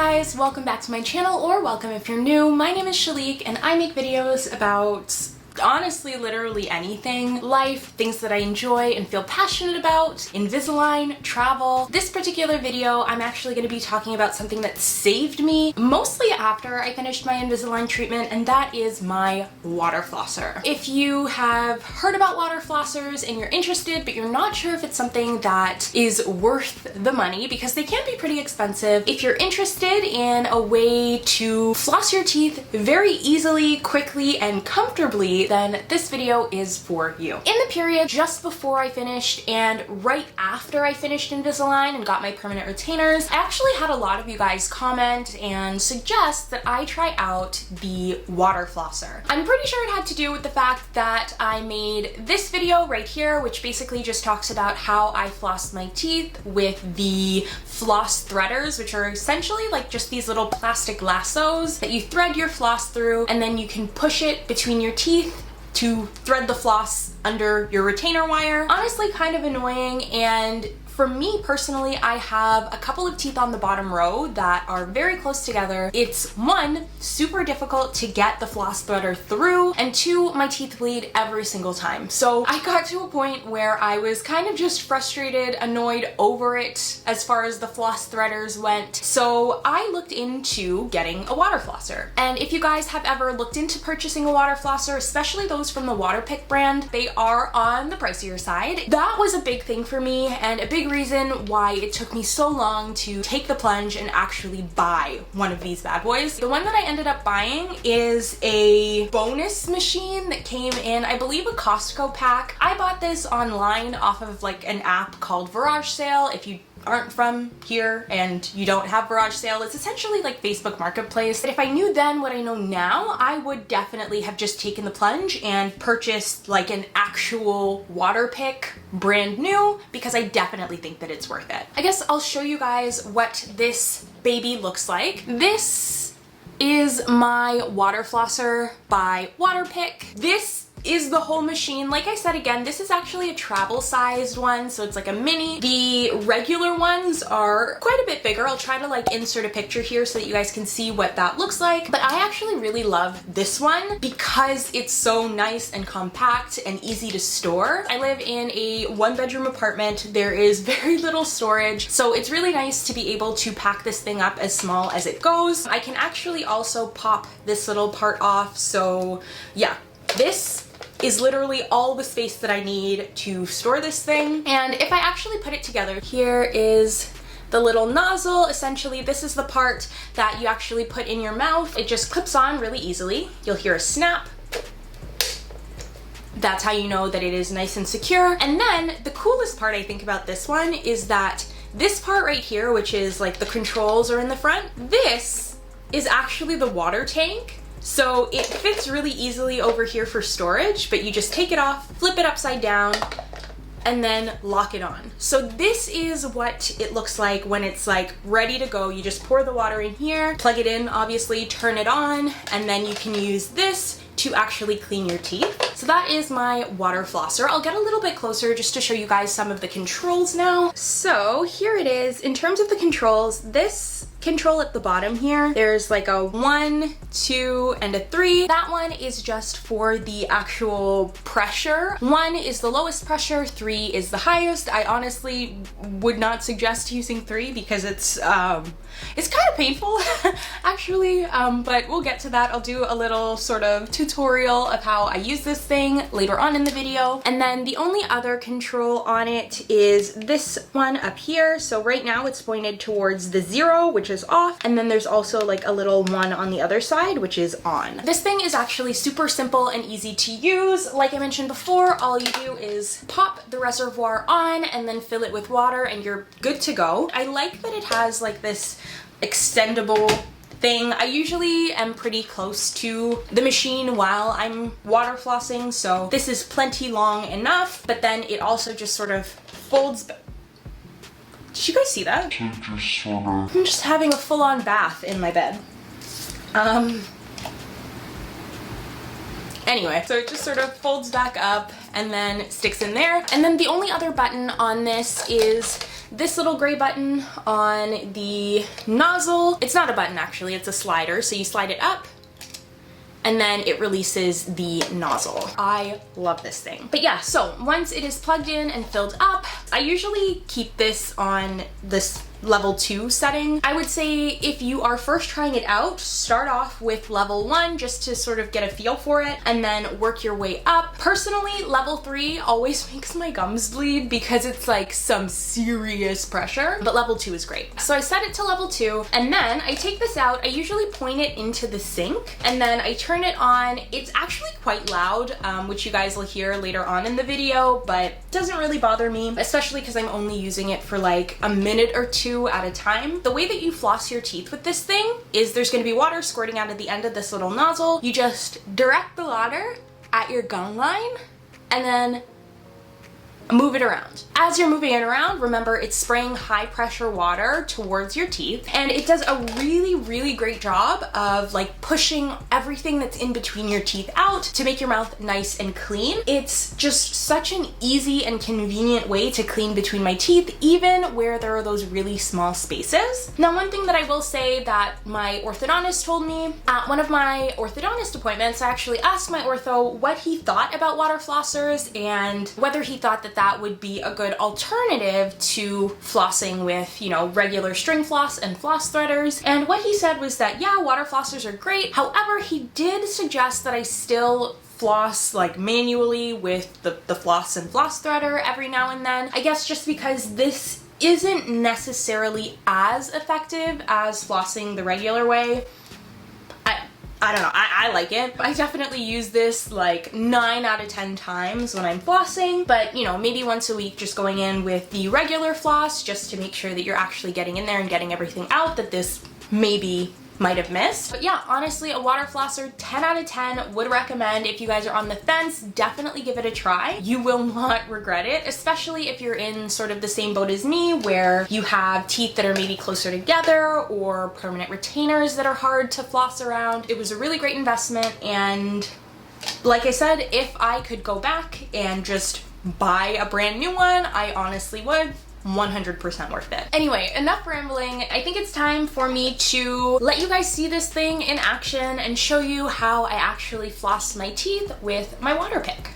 guys, welcome back to my channel, or welcome if you're new. My name is Shalik and I make videos about honestly literally anything. Life, things that I enjoy and feel passionate about, Invisalign, travel. This particular video I'm actually going to be talking about something that saved me mostly after I finished my Invisalign treatment, and that is my water flosser. If you have heard about water flossers and you're interested but you're not sure if it's something that is worth the money, because they can be pretty expensive, if you're interested in a way to floss your teeth very easily, quickly, and comfortably, then this video is for you. In the period just before I finished and right after I finished Invisalign and got my permanent retainers, I actually had a lot of you guys comment and suggest that I try out the water flosser. I'm pretty sure it had to do with the fact that I made this video right here, which basically just talks about how I floss my teeth with the floss threaders, which are essentially like just these little plastic lassos that you thread your floss through, and then you can push it between your teeth to thread the floss under your retainer wire. Honestly, kind of annoying, and for me personally, I have a couple of teeth on the bottom row that are very close together. It's one, super difficult to get the floss threader through, and two, my teeth bleed every single time. So I got to a point where I was kind of just frustrated, annoyed over it as far as the floss threaders went. So I looked into getting a water flosser. And if you guys have ever looked into purchasing a water flosser, especially those from the Waterpik brand, they are on the pricier side. That was a big thing for me, and a big reason why it took me so long to take the plunge and actually buy one of these bad boys. The one that I ended up buying is a bonus machine that came in, I believe, a Costco pack. I bought this online off of like an app called Garage Sale. If you aren't from here and you don't have Garage Sale, it's essentially like Facebook Marketplace. But if I knew then what I know now, I would definitely have just taken the plunge and purchased like an actual Waterpik brand new, because I definitely think that it's worth it. I guess I'll show you guys what this baby looks like. This is my water flosser by Waterpik. This is the whole machine. Like I said, again, this is actually a travel sized one, so it's like a mini. The regular ones are quite a bit bigger. I'll try to like insert a picture here so that you guys can see what that looks like. But I actually really love this one because it's so nice and compact and easy to store. I live in a 1-bedroom apartment. There is very little storage, so it's really nice to be able to pack this thing up as small as it goes. I can actually also pop this little part off, so yeah, this is literally all the space that I need to store this thing. And if I actually put it together, here is the little nozzle. Essentially, this is the part that you actually put in your mouth. It just clips on really easily. You'll hear a snap. That's how you know that it is nice and secure. And then the coolest part I think about this one is that this part right here, which is like the controls are in the front, this is actually the water tank. So it fits really easily over here for storage, but you just take it off, flip it upside down, and then lock it on. So this is what it looks like when it's like ready to go. You just pour the water in here, plug it in, obviously, turn it on, and then you can use this to actually clean your teeth. So that is my water flosser. I'll get a little bit closer just to show you guys some of the controls now. So here it is. In terms of the controls, this control at the bottom here, there's like a 1, 2, and a 3. That one is just for the actual pressure. 1 is the lowest pressure, 3 is the highest. I honestly would not suggest using 3 because it's kind of painful actually, but we'll get to that. I'll do a little sort of tutorial of how I use this thing later on in the video. And then the only other control on it is this one up here. So right now it's pointed towards the 0, which is off, and then there's also like a little 1 on the other side, which is on. This thing is actually super simple and easy to use. Like I mentioned before, all you do is pop the reservoir on and then fill it with water and you're good to go. I like that it has like this extendable thing. I usually am pretty close to the machine while I'm water flossing, so this is plenty long enough, but then it also just sort of folds back. Did you guys see that? I'm just having a full-on bath in my bed. Anyway, so it just sort of folds back up and then sticks in there. And then the only other button on this is this little gray button on the nozzle. It's not a button actually, it's a slider. So you slide it up and then it releases the nozzle. I love this thing. But yeah, so once it is plugged in and filled up, I usually keep this on this level 2 setting. I would say if you are first trying it out, start off with level 1 just to sort of get a feel for it and then work your way up. Personally, level 3 always makes my gums bleed because it's like some serious pressure, but level 2 is great. So I set it to level 2 and then I take this out. I usually point it into the sink and then I turn it on. It's actually quite loud, which you guys will hear later on in the video, but doesn't really bother me, especially because I'm only using it for like a minute or 2 at a time. The way that you floss your teeth with this thing is there's going to be water squirting out of the end of this little nozzle. You just direct the water at your gum line and then move it around. As you're moving it around, remember it's spraying high pressure water towards your teeth, and it does a really great job of like pushing everything that's in between your teeth out to make your mouth nice and clean. It's just such an easy and convenient way to clean between my teeth, even where there are those really small spaces. Now, one thing that I will say that my orthodontist told me at one of my orthodontist appointments, I actually asked my ortho what he thought about water flossers and whether he thought that that would be a good alternative to flossing with, you know, regular string floss and floss threaders. And what he said was that, yeah, water flossers are great. However, he did suggest that I still floss like manually with the floss and floss threader every now and then. I guess just because this isn't necessarily as effective as flossing the regular way. I don't know, I like it. I definitely use this like 9 out of 10 times when I'm flossing, but you know, maybe once a week just going in with the regular floss just to make sure that you're actually getting in there and getting everything out that this maybe might have missed. But yeah, honestly, a water flosser, 10 out of 10, would recommend. If you guys are on the fence, definitely give it a try. You will not regret it, especially if you're in sort of the same boat as me where you have teeth that are maybe closer together or permanent retainers that are hard to floss around. It was a really great investment, and like I said, if I could go back and just buy a brand new one, I honestly would. 100% worth it. Anyway, enough rambling. I think it's time for me to let you guys see this thing in action and show you how I actually floss my teeth with my Waterpik.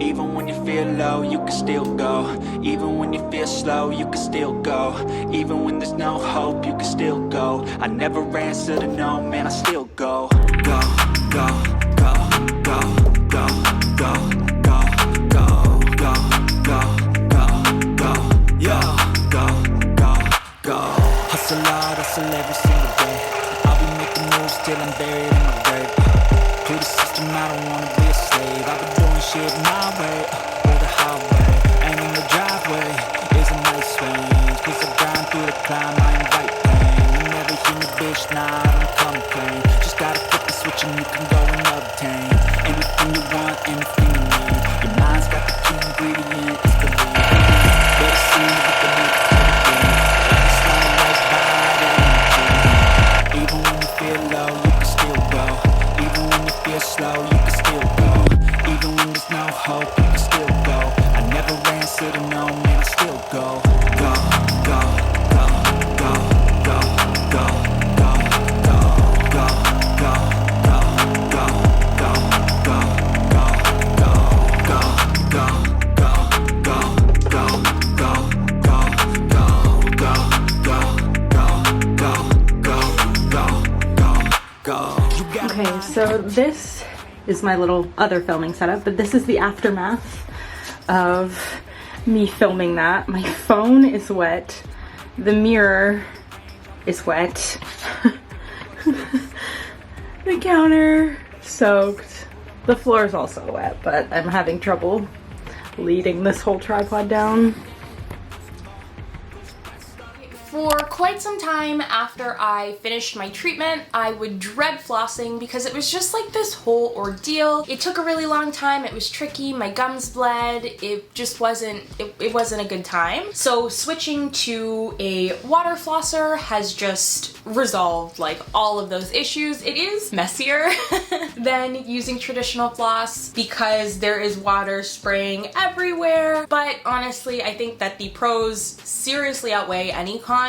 Even when you feel low, you can still go. Even when you feel slow, you can still go. Even when there's no hope, you can still go. I never answer to no, man, I still go. Go, go, go, go, go, go, go, go, go, go. Yo, go, go, go. Hustle hard, hustle every single day. I'll be making moves till I'm buried in my grave. To the system, I don't wanna be a slave. I've been doing shit my way, or the highway. And in the driveway is a nice range. Cause I grind through the climb, I invite pain. You never hear me, bitch, nah, I don't complain. Just gotta flip the switch and you can go and obtain anything you want, anything you need. Your mind's got the key ingredient, it's belief. Even when you feel low, you can still go. Even when you feel slow, you can still go. Even when there's no hope, you can still go. I never answer to no, man, I still go. Go, go, go, go, go, go, go, go, go, go, go, go, go, Okay, so this is my little other filming setup, but this is the aftermath of me filming that. My phone is wet, the mirror is wet, the counter soaked, the floor is also wet, but I'm having trouble leading this whole tripod down. For quite some time after I finished my treatment, I would dread flossing because it was just like this whole ordeal. It took a really long time, it was tricky, my gums bled, it just wasn't, it wasn't a good time. So switching to a water flosser has just resolved like all of those issues. It is messier than using traditional floss because there is water spraying everywhere, but honestly I think that the pros seriously outweigh any cons.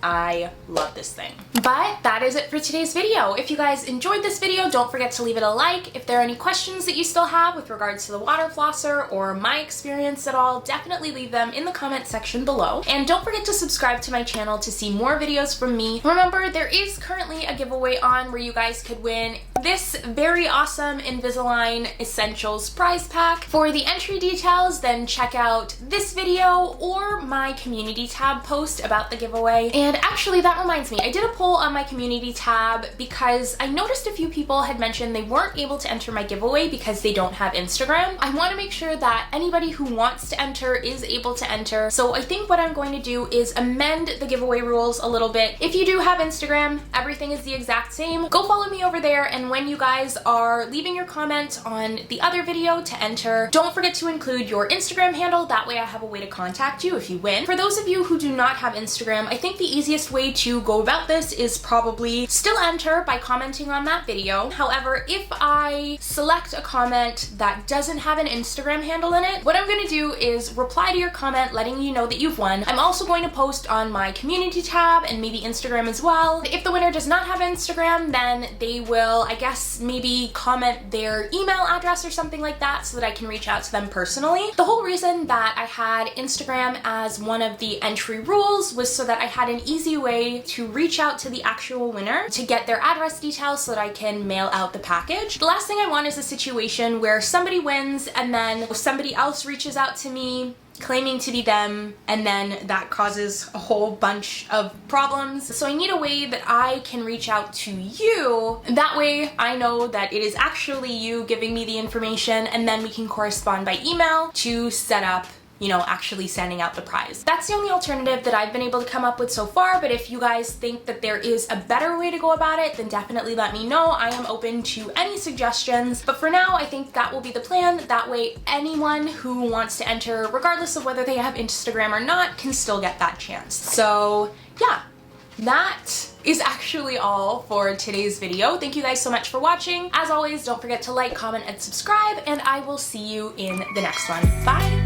I love this thing. But that is it for today's video. If you guys enjoyed this video, don't forget to leave it a like. If there are any questions that you still have with regards to the water flosser or my experience at all, definitely leave them in the comment section below. And don't forget to subscribe to my channel to see more videos from me. Remember, there is currently a giveaway on where you guys could win this very awesome Invisalign Essentials prize pack. For the entry details, then check out this video or my community tab post about the giveaway. And actually, that reminds me, I did a poll on my community tab because I noticed a few people had mentioned they weren't able to enter my giveaway because they don't have Instagram. I want to make sure that anybody who wants to enter is able to enter. So I think what I'm going to do is amend the giveaway rules a little bit. If you do have Instagram, everything is the exact same. Go follow me over there, and when you guys are leaving your comment on the other video to enter, don't forget to include your Instagram handle. That way I have a way to contact you if you win. For those of you who do not have Instagram, I think the easiest way to go about this is probably still enter by commenting on that video. However, if I select a comment that doesn't have an Instagram handle in it, what I'm going to do is reply to your comment letting you know that you've won. I'm also going to post on my community tab and maybe Instagram as well. If the winner does not have Instagram, then they will, I guess, maybe comment their email address or something like that so that I can reach out to them personally. The whole reason that I had Instagram as one of the entry rules was so that I had an easy way to reach out to the actual winner to get their address details so that I can mail out the package. The last thing I want is a situation where somebody wins and then somebody else reaches out to me claiming to be them, and then that causes a whole bunch of problems. So I need a way that I can reach out to you. That way I know that it is actually you giving me the information, and then we can correspond by email to set up, you know, actually sending out the prize. That's the only alternative that I've been able to come up with so far, but if you guys think that there is a better way to go about it, then definitely let me know. I am open to any suggestions, but for now, I think that will be the plan. That way, anyone who wants to enter, regardless of whether they have Instagram or not, can still get that chance. So yeah, that is actually all for today's video. Thank you guys so much for watching. As always, don't forget to like, comment, and subscribe, and I will see you in the next one. Bye!